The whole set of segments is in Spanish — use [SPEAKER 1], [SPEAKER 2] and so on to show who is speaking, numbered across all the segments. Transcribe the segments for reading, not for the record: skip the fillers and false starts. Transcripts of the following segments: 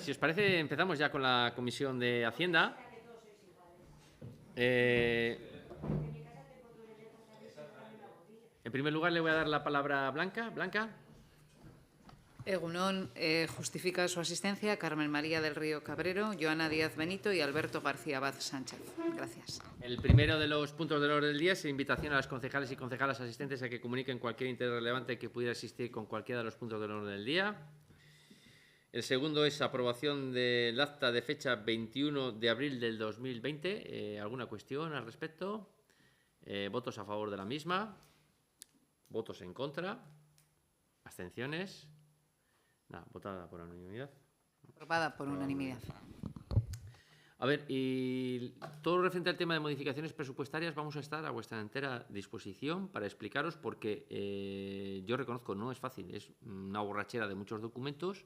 [SPEAKER 1] Si os parece, empezamos ya con la Comisión de Hacienda. En primer lugar, le voy a dar la palabra a Blanca. Blanca.
[SPEAKER 2] Egunon, justifica su asistencia Carmen María del Río Cabrero, Joana Díaz Benito y Alberto García Abad Sánchez. Gracias.
[SPEAKER 1] El primero de los puntos del orden del día es invitación a las concejales y concejalas asistentes a que comuniquen cualquier interés relevante que pudiera existir con cualquiera de los puntos del orden del día. El segundo es aprobación del acta de fecha 21 de abril del 2020. ¿Alguna cuestión al respecto? ¿Votos a favor de la misma? ¿Votos en contra? ¿Abstenciones? Nada, votada por unanimidad.
[SPEAKER 2] Aprobada por unanimidad.
[SPEAKER 1] A ver, y todo lo referente al tema de modificaciones presupuestarias vamos a estar a vuestra entera disposición para explicaros porque yo reconozco, no es fácil, es una borrachera de muchos documentos,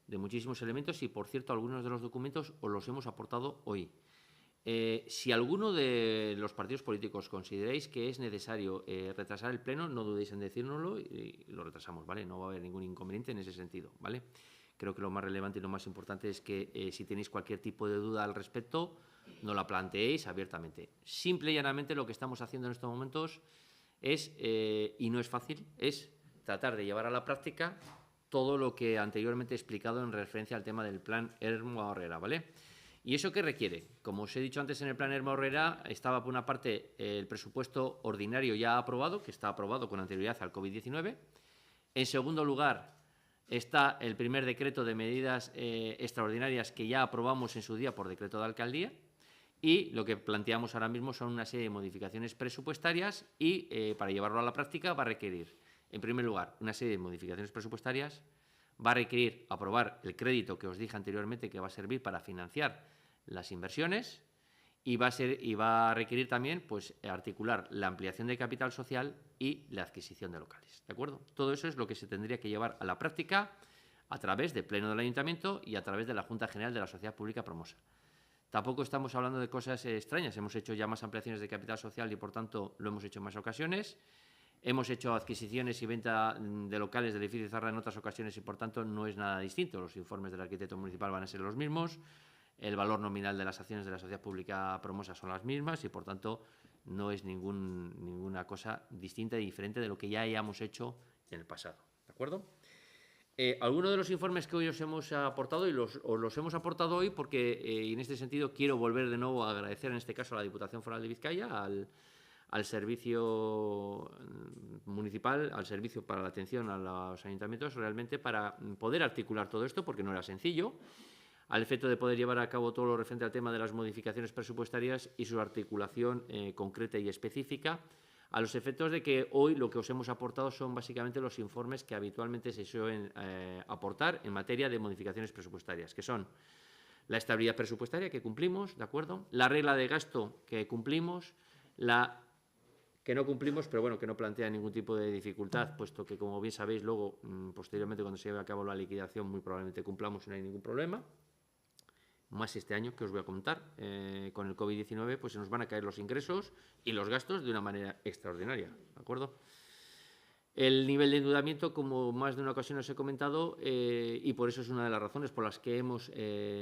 [SPEAKER 1] de muchísimos elementos y, por cierto, algunos de los documentos os los hemos aportado hoy. Si alguno de los partidos políticos consideráis que es necesario retrasar el pleno, no dudéis en decírnoslo y lo retrasamos, ¿vale? No va a haber ningún inconveniente en ese sentido, ¿vale? Creo que lo más relevante y lo más importante es que si tenéis cualquier tipo de duda al respecto, no la planteéis abiertamente. Simple y llanamente lo que estamos haciendo en estos momentos es, y no es fácil, es tratar de llevar a la práctica todo lo que anteriormente he explicado en referencia al tema del plan Hermo-Herrera, ¿vale? ¿Y eso qué requiere? Como os he dicho antes, en el plan Hermo-Herrera estaba, por una parte, el presupuesto ordinario ya aprobado, que está aprobado con anterioridad al COVID-19. En segundo lugar, está el primer decreto de medidas extraordinarias que ya aprobamos en su día por decreto de alcaldía. Y lo que planteamos ahora mismo son una serie de modificaciones presupuestarias y, para llevarlo a la práctica, va a requerir, en primer lugar, una serie de modificaciones presupuestarias. Va a requerir aprobar el crédito que os dije anteriormente que va a servir para financiar las inversiones y va a requerir también pues, articular la ampliación de capital social y la adquisición de locales. ¿De acuerdo? Todo eso es lo que se tendría que llevar a la práctica a través del Pleno del Ayuntamiento y a través de la Junta General de la Sociedad Pública Promosa. Tampoco estamos hablando de cosas extrañas. Hemos hecho ya más ampliaciones de capital social y, por tanto, lo hemos hecho en más ocasiones. Hemos hecho adquisiciones y venta de locales del edificio Zarra en otras ocasiones y, por tanto, no es nada distinto. Los informes del arquitecto municipal van a ser los mismos, el valor nominal de las acciones de la sociedad pública Promosa son las mismas y, por tanto, no es ninguna cosa distinta y diferente de lo que ya hayamos hecho en el pasado. ¿De acuerdo? Algunos de los informes que hoy os hemos aportado, y os los hemos aportado hoy porque, y en este sentido, quiero volver de nuevo a agradecer, en este caso, a la Diputación Foral de Vizcaya, al servicio municipal, al servicio para la atención a los ayuntamientos, realmente para poder articular todo esto, porque no era sencillo, al efecto de poder llevar a cabo todo lo referente al tema de las modificaciones presupuestarias y su articulación concreta y específica, a los efectos de que hoy lo que os hemos aportado son básicamente los informes que habitualmente se suelen aportar en materia de modificaciones presupuestarias, que son la estabilidad presupuestaria que cumplimos, ¿de acuerdo?, la regla de gasto que cumplimos, la que no cumplimos, pero bueno, que no plantea ningún tipo de dificultad, puesto que, como bien sabéis, luego, posteriormente, cuando se lleve a cabo la liquidación, muy probablemente cumplamos y no hay ningún problema. Más este año, que os voy a contar, con el COVID-19, pues se nos van a caer los ingresos y los gastos de una manera extraordinaria, ¿de acuerdo? El nivel de endeudamiento, como más de una ocasión os he comentado, y por eso es una de las razones por las que hemos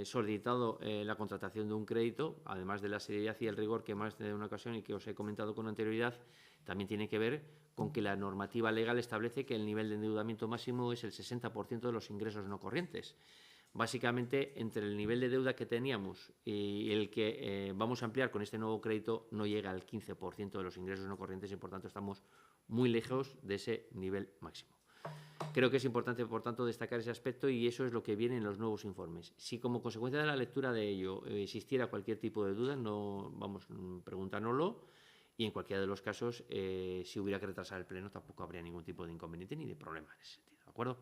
[SPEAKER 1] solicitado la contratación de un crédito, además de la seriedad y el rigor que más de una ocasión y que os he comentado con anterioridad, también tiene que ver con que la normativa legal establece que el nivel de endeudamiento máximo es el 60% de los ingresos no corrientes. Básicamente, entre el nivel de deuda que teníamos y el que vamos a ampliar con este nuevo crédito, no llega al 15% de los ingresos no corrientes y, por tanto, estamos muy lejos de ese nivel máximo. Creo que es importante, por tanto, destacar ese aspecto y eso es lo que viene en los nuevos informes. Si, como consecuencia de la lectura de ello, existiera cualquier tipo de duda, no vamos a preguntárnoslo y, en cualquiera de los casos, si hubiera que retrasar el pleno, tampoco habría ningún tipo de inconveniente ni de problema en ese sentido, ¿de acuerdo?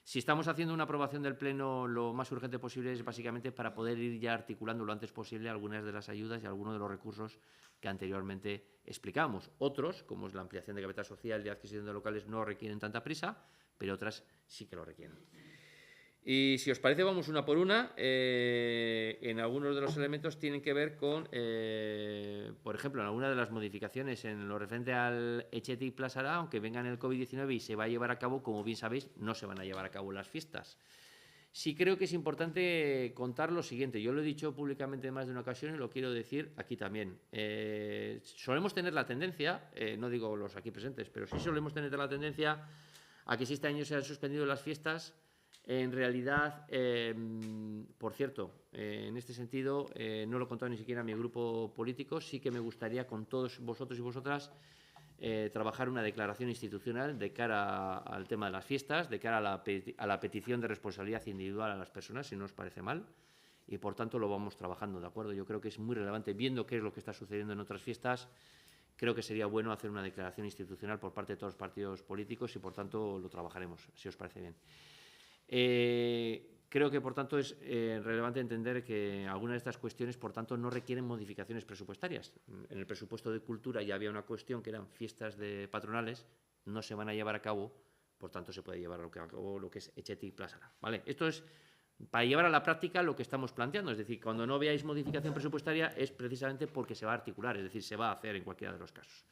[SPEAKER 1] Si estamos haciendo una aprobación del Pleno lo más urgente posible es básicamente para poder ir ya articulando lo antes posible algunas de las ayudas y algunos de los recursos que anteriormente explicábamos. Otros, como es la ampliación de capital social y adquisición de locales, no requieren tanta prisa, pero otras sí que lo requieren. Y si os parece, vamos una por una. En algunos de los elementos tienen que ver con, por ejemplo, en algunas de las modificaciones en lo referente al Etxetik Plazara, aunque venga en el COVID-19 y se va a llevar a cabo, como bien sabéis, no se van a llevar a cabo las fiestas, Sí creo que es importante contar lo siguiente. Yo lo he dicho públicamente en más de una ocasión y lo quiero decir aquí también. Solemos tener la tendencia, no digo los aquí presentes, pero sí solemos tener la tendencia a que si este año se han suspendido las fiestas, en realidad, por cierto, en este sentido, no lo he contado ni siquiera a mi grupo político, sí que me gustaría con todos vosotros y vosotras trabajar una declaración institucional de cara al tema de las fiestas, de cara a la petición de responsabilidad individual a las personas, si no os parece mal, y por tanto lo vamos trabajando, ¿de acuerdo? Yo creo que es muy relevante, viendo qué es lo que está sucediendo en otras fiestas, creo que sería bueno hacer una declaración institucional por parte de todos los partidos políticos y por tanto lo trabajaremos, si os parece bien. Creo que, por tanto, es relevante entender que algunas de estas cuestiones, por tanto, no requieren modificaciones presupuestarias. En el presupuesto de Cultura ya había una cuestión que eran fiestas patronales, no se van a llevar a cabo, por tanto, se puede llevar a cabo lo que es Etxetik Plazara. ¿Vale? Esto es para llevar a la práctica lo que estamos planteando. Es decir, cuando no veáis modificación presupuestaria es precisamente porque se va a articular, es decir, se va a hacer en cualquiera de los casos.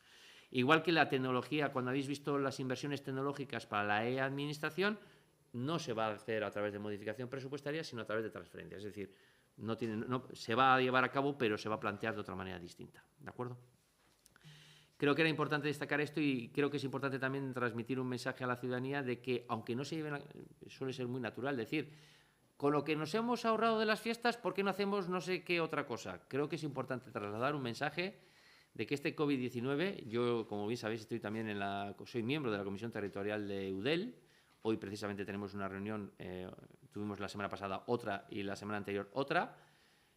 [SPEAKER 1] Igual que la tecnología, cuando habéis visto las inversiones tecnológicas para la e-administración, no se va a hacer a través de modificación presupuestaria, sino a través de transferencias. Es decir, se va a llevar a cabo, pero se va a plantear de otra manera distinta. ¿De acuerdo? Creo que era importante destacar esto y creo que es importante también transmitir un mensaje a la ciudadanía de que, aunque no se lleven, suele ser muy natural decir, con lo que nos hemos ahorrado de las fiestas, ¿por qué no hacemos no sé qué otra cosa? Creo que es importante trasladar un mensaje de que este COVID-19, yo, como bien sabéis, soy miembro de la Comisión Territorial de Eudel. Hoy precisamente tenemos una reunión, tuvimos la semana pasada otra y la semana anterior otra,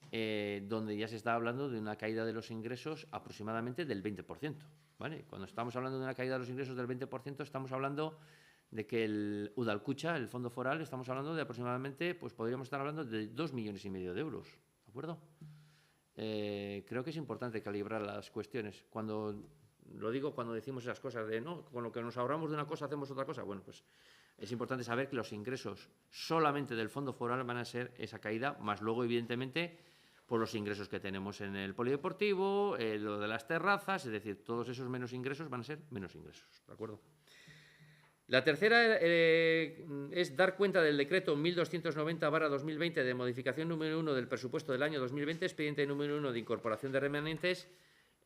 [SPEAKER 1] donde ya se está hablando de una caída de los ingresos aproximadamente del 20%. ¿Vale? Cuando estamos hablando de una caída de los ingresos del 20%, estamos hablando de que el Udalkutxa, el Fondo Foral, estamos hablando de aproximadamente, pues podríamos estar hablando de 2,5 millones de euros. ¿De acuerdo? Creo que es importante calibrar las cuestiones. Cuando decimos esas cosas de no, con lo que nos ahorramos de una cosa hacemos otra cosa, bueno, pues es importante saber que los ingresos solamente del Fondo Foral van a ser esa caída, más luego, evidentemente, por los ingresos que tenemos en el polideportivo, lo de las terrazas, es decir, todos esos menos ingresos van a ser menos ingresos, ¿de acuerdo? La tercera es dar cuenta del decreto 1290/2020 de modificación número 1 del presupuesto del año 2020, expediente número 1 de incorporación de remanentes.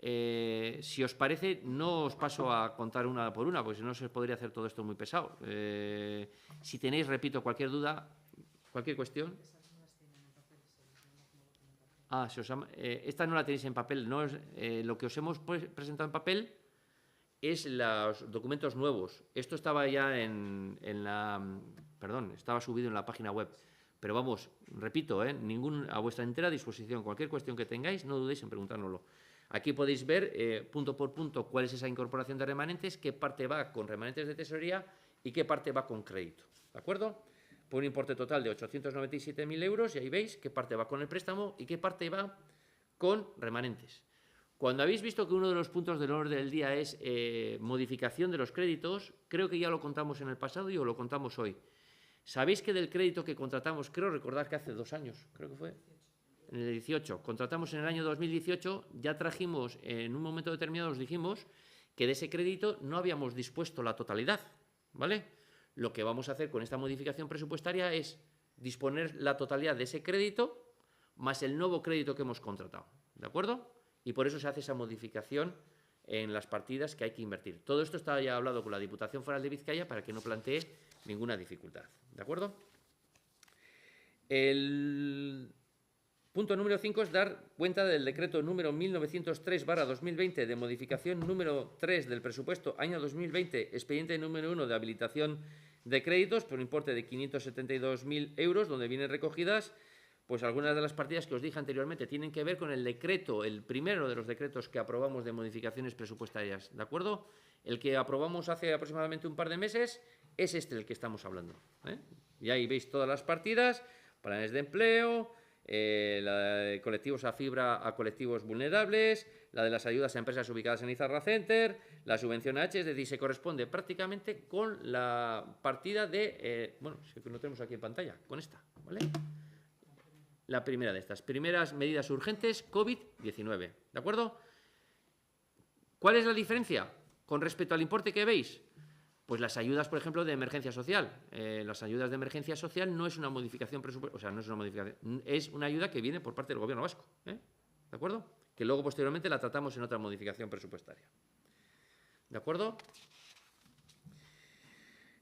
[SPEAKER 1] Si os parece, no os paso a contar una por una, porque si no se podría hacer todo esto muy pesado. Si tenéis, repito, cualquier duda, cualquier cuestión. Esta no la tenéis en papel. No es, lo que os hemos presentado en papel es los documentos nuevos. Esto estaba ya estaba subido en la página web. Pero vamos, repito, a vuestra entera disposición. Cualquier cuestión que tengáis, no dudéis en preguntárnoslo. Aquí podéis ver punto por punto cuál es esa incorporación de remanentes, qué parte va con remanentes de tesorería y qué parte va con crédito. ¿De acuerdo? Por un importe total de 897.000 euros y ahí veis qué parte va con el préstamo y qué parte va con remanentes. Cuando habéis visto que uno de los puntos del orden del día es modificación de los créditos, creo que ya lo contamos en el pasado y os lo contamos hoy. ¿Sabéis que del crédito que contratamos, creo recordar que hace 2 años, creo que fue, en el 18, contratamos en el año 2018, ya trajimos, en un momento determinado os dijimos que de ese crédito no habíamos dispuesto la totalidad, ¿vale? Lo que vamos a hacer con esta modificación presupuestaria es disponer la totalidad de ese crédito más el nuevo crédito que hemos contratado, ¿de acuerdo? Y por eso se hace esa modificación en las partidas que hay que invertir. Todo esto está ya hablado con la Diputación Foral de Vizcaya para que no plantee ninguna dificultad, ¿de acuerdo? El punto número 5 es dar cuenta del decreto número 1903/2020 de modificación número 3 del presupuesto año 2020, expediente número 1 de habilitación de créditos por un importe de 572.000 euros, donde vienen recogidas pues algunas de las partidas que os dije anteriormente. Tienen que ver con el decreto, el primero de los decretos que aprobamos de modificaciones presupuestarias, ¿de acuerdo? El que aprobamos hace aproximadamente un par de meses es este del que estamos hablando, ¿eh? Y ahí veis todas las partidas, planes de empleo, la de colectivos a fibra a colectivos vulnerables, la de las ayudas a empresas ubicadas en Izarra Center, la subvención a H, es decir, se corresponde prácticamente con la partida de, bueno, lo tenemos aquí en pantalla, con esta, ¿vale? La primera de estas, primeras medidas urgentes COVID-19, ¿de acuerdo? ¿Cuál es la diferencia con respecto al importe que veis? Pues las ayudas, por ejemplo, de emergencia social. Las ayudas de emergencia social no es una modificación presupuestaria, o sea, no es una modificación, es una ayuda que viene por parte del Gobierno vasco. ¿De acuerdo? Que luego, posteriormente, la tratamos en otra modificación presupuestaria. ¿De acuerdo?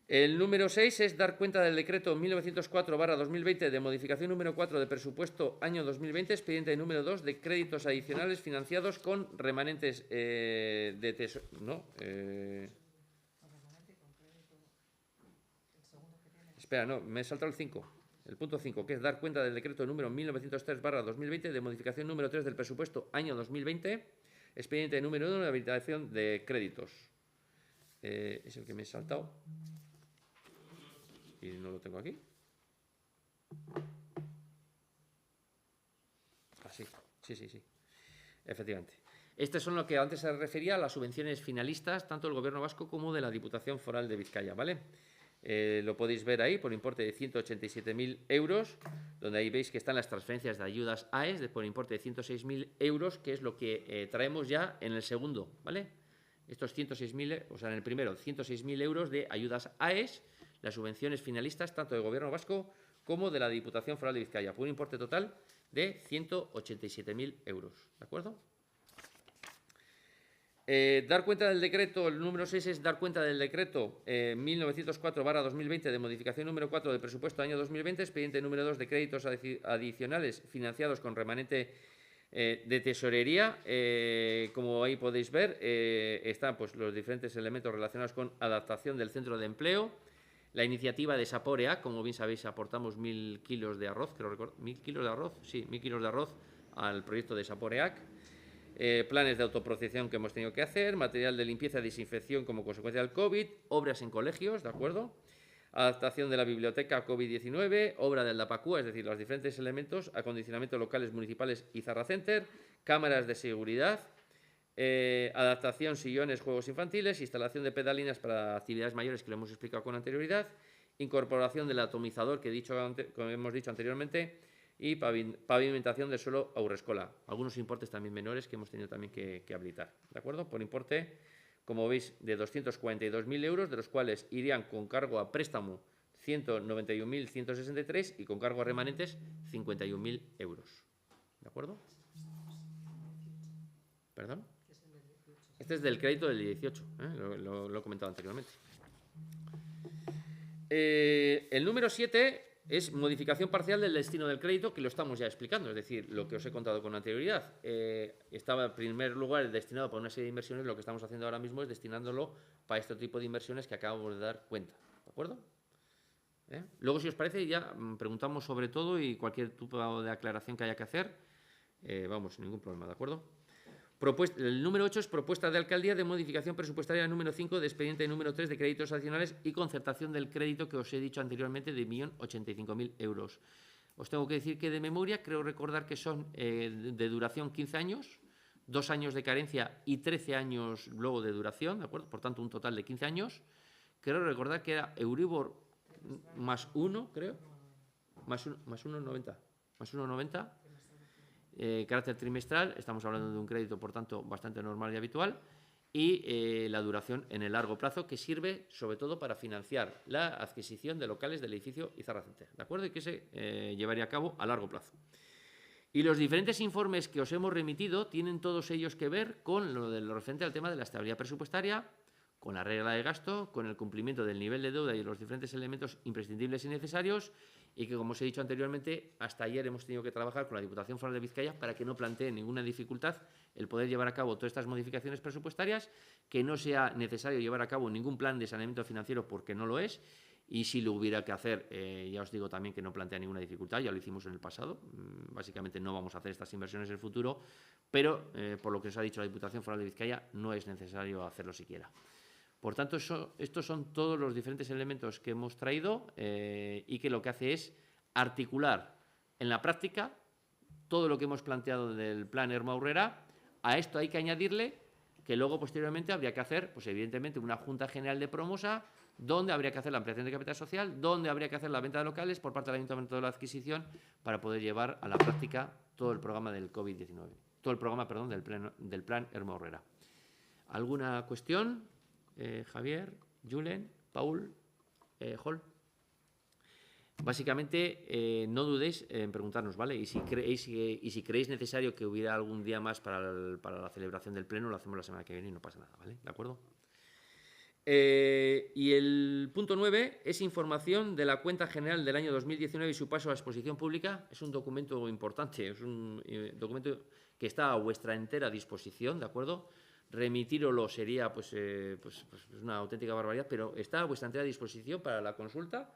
[SPEAKER 1] El número 6 es dar cuenta del decreto 1904/2020 de modificación número 4 de presupuesto año 2020, expediente número 2 de créditos adicionales financiados con remanentes de tesoro. No, espera, no, me he saltado el 5. El punto 5, que es dar cuenta del decreto número 1903/2020 de modificación número 3 del presupuesto año 2020, expediente número 1 de habilitación de créditos. Es el que me he saltado. Y no lo tengo aquí. Ah, sí. Efectivamente. Estos son lo que antes se refería a las subvenciones finalistas, tanto del Gobierno vasco como de la Diputación Foral de Vizcaya, ¿vale? Lo podéis ver ahí por importe de 187.000 euros, donde ahí veis que están las transferencias de ayudas AES por importe de 106.000 euros, que es lo que traemos ya en el segundo, ¿vale? Estos 106.000, o sea, en el primero, 106.000 euros de ayudas AES, las subvenciones finalistas tanto del Gobierno vasco como de la Diputación Foral de Vizcaya, por un importe total de 187.000 euros. ¿De acuerdo? Dar cuenta del decreto, el número 6 es dar cuenta del decreto 1904/2020 de modificación número 4 del presupuesto año 2020, expediente número 2 de créditos adicionales financiados con remanente de tesorería. Como ahí podéis ver, están pues, los diferentes elementos relacionados con adaptación del centro de empleo. La iniciativa de Saporeac, como bien sabéis, aportamos 1.000 kilos de arroz, creo recordar, 1.000 kilos de arroz, sí, 1.000 kilos de arroz al proyecto de Saporeac. Planes de autoprotección que hemos tenido que hacer, material de limpieza y desinfección como consecuencia del COVID, obras en colegios, ¿de acuerdo? Adaptación de la biblioteca COVID-19, obra del DAPACúa, es decir, los diferentes elementos, acondicionamiento de locales municipales y Zarra Center, cámaras de seguridad, adaptación, sillones, juegos infantiles, instalación de pedalinas para actividades mayores que lo hemos explicado con anterioridad, incorporación del atomizador que como hemos dicho anteriormente y pavimentación del suelo Haurreskolak. Algunos importes también menores que hemos tenido también que habilitar, ¿de acuerdo? Por importe, como veis, de 242.000 euros, de los cuales irían con cargo a préstamo 191.163 y con cargo a remanentes 51.000 euros, ¿de acuerdo? ¿Perdón? Este es del crédito del 18, lo he comentado anteriormente. El número 7 es modificación parcial del destino del crédito, que lo estamos ya explicando, es decir, lo que os he contado con anterioridad. Estaba en primer lugar destinado para una serie de inversiones, lo que estamos haciendo ahora mismo es destinándolo para este tipo de inversiones que acabamos de dar cuenta, ¿de acuerdo? Luego, si os parece, ya preguntamos sobre todo y cualquier tipo de aclaración que haya que hacer, vamos, sin ningún problema, ¿de acuerdo? El número 8 es propuesta de alcaldía de modificación presupuestaria número 5 de expediente número 3 de créditos adicionales y concertación del crédito que os he dicho anteriormente de 1.085.000 euros. Os tengo que decir que de memoria creo recordar que son de duración 15 años, 2 años de carencia y 13 años luego de duración, ¿de acuerdo? Por tanto, un total de 15 años. Creo recordar que era Euribor más 1, creo, más 1,90. Más 1,90. Carácter trimestral, estamos hablando de un crédito, por tanto, bastante normal y habitual, y la duración en el largo plazo, que sirve sobre todo para financiar la adquisición de locales del edificio Izarra Center, ¿de acuerdo? Y que se llevaría a cabo a largo plazo. Y los diferentes informes que os hemos remitido tienen todos ellos que ver con lo referente al tema de la estabilidad presupuestaria, con la regla de gasto, con el cumplimiento del nivel de deuda y los diferentes elementos imprescindibles y necesarios, y que, como os he dicho anteriormente, hasta ayer hemos tenido que trabajar con la Diputación Foral de Vizcaya para que no plantee ninguna dificultad el poder llevar a cabo todas estas modificaciones presupuestarias, que no sea necesario llevar a cabo ningún plan de saneamiento financiero porque no lo es, y si lo hubiera que hacer, ya os digo también que no plantea ninguna dificultad, ya lo hicimos en el pasado, básicamente no vamos a hacer estas inversiones en el futuro, pero por lo que os ha dicho la Diputación Foral de Vizcaya no es necesario hacerlo siquiera. Por tanto, estos son todos los diferentes elementos que hemos traído y que lo que hace es articular en la práctica todo lo que hemos planteado del plan Ermua-Aurrera. A esto hay que añadirle que luego, posteriormente, habría que hacer, pues evidentemente, una Junta General de Promosa, donde habría que hacer la ampliación de capital social, donde habría que hacer la venta de locales por parte del Ayuntamiento de la adquisición para poder llevar a la práctica todo el programa del COVID-19, todo el programa, perdón, del plan Ermua-Aurrera. ¿Alguna cuestión? Javier, Julen. Paul, Hall. Básicamente, no dudéis en preguntarnos, ¿vale? Y si creéis necesario que hubiera algún día más para la celebración del pleno, lo hacemos la semana que viene y no pasa nada, ¿vale? ¿De acuerdo? Y el punto 9 es información de la cuenta general del año 2019 y su paso a exposición pública. Es un documento importante, es un documento que está a vuestra entera disposición, ¿de acuerdo? Remitíroslo sería pues una auténtica barbaridad, pero está a vuestra entera disposición para la consulta.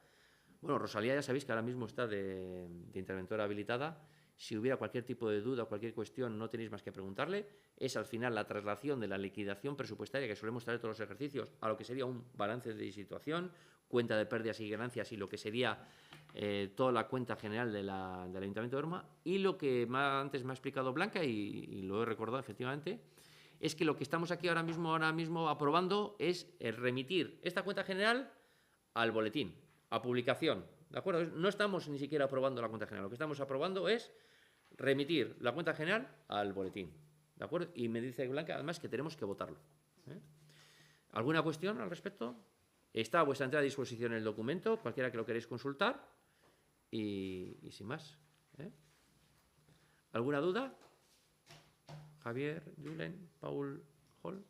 [SPEAKER 1] Bueno, Rosalía ya sabéis que ahora mismo está de interventora habilitada. Si hubiera cualquier tipo de duda o cualquier cuestión, no tenéis más que preguntarle. Es al final la traslación de la liquidación presupuestaria que solemos traer todos los ejercicios a lo que sería un balance de situación, cuenta de pérdidas y ganancias y lo que sería toda la cuenta general del Ayuntamiento de Orma. Y lo que antes me ha explicado Blanca, y lo he recordado efectivamente, es que lo que estamos aquí ahora mismo aprobando es remitir esta cuenta general al boletín, a publicación, ¿de acuerdo? No estamos ni siquiera aprobando la cuenta general, lo que estamos aprobando es remitir la cuenta general al boletín, ¿de acuerdo? Y me dice Blanca, además, que tenemos que votarlo. ¿Alguna cuestión al respecto? Está a vuestra entera disposición el documento, cualquiera que lo queréis consultar, y sin más. ¿Alguna duda? Javier, Julen, Paul, Hall.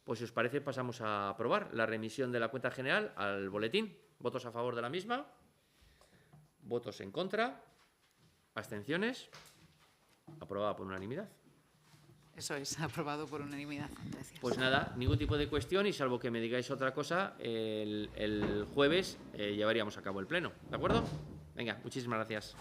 [SPEAKER 1] Pues si os parece, pasamos a aprobar la remisión de la cuenta general al boletín. ¿Votos a favor de la misma? ¿Votos en contra? ¿Abstenciones? Aprobada por unanimidad.
[SPEAKER 2] Eso es, aprobado por unanimidad. Gracias.
[SPEAKER 1] Pues nada, ningún tipo de cuestión y salvo que me digáis otra cosa, el jueves llevaríamos a cabo el pleno. ¿De acuerdo? Venga, muchísimas gracias.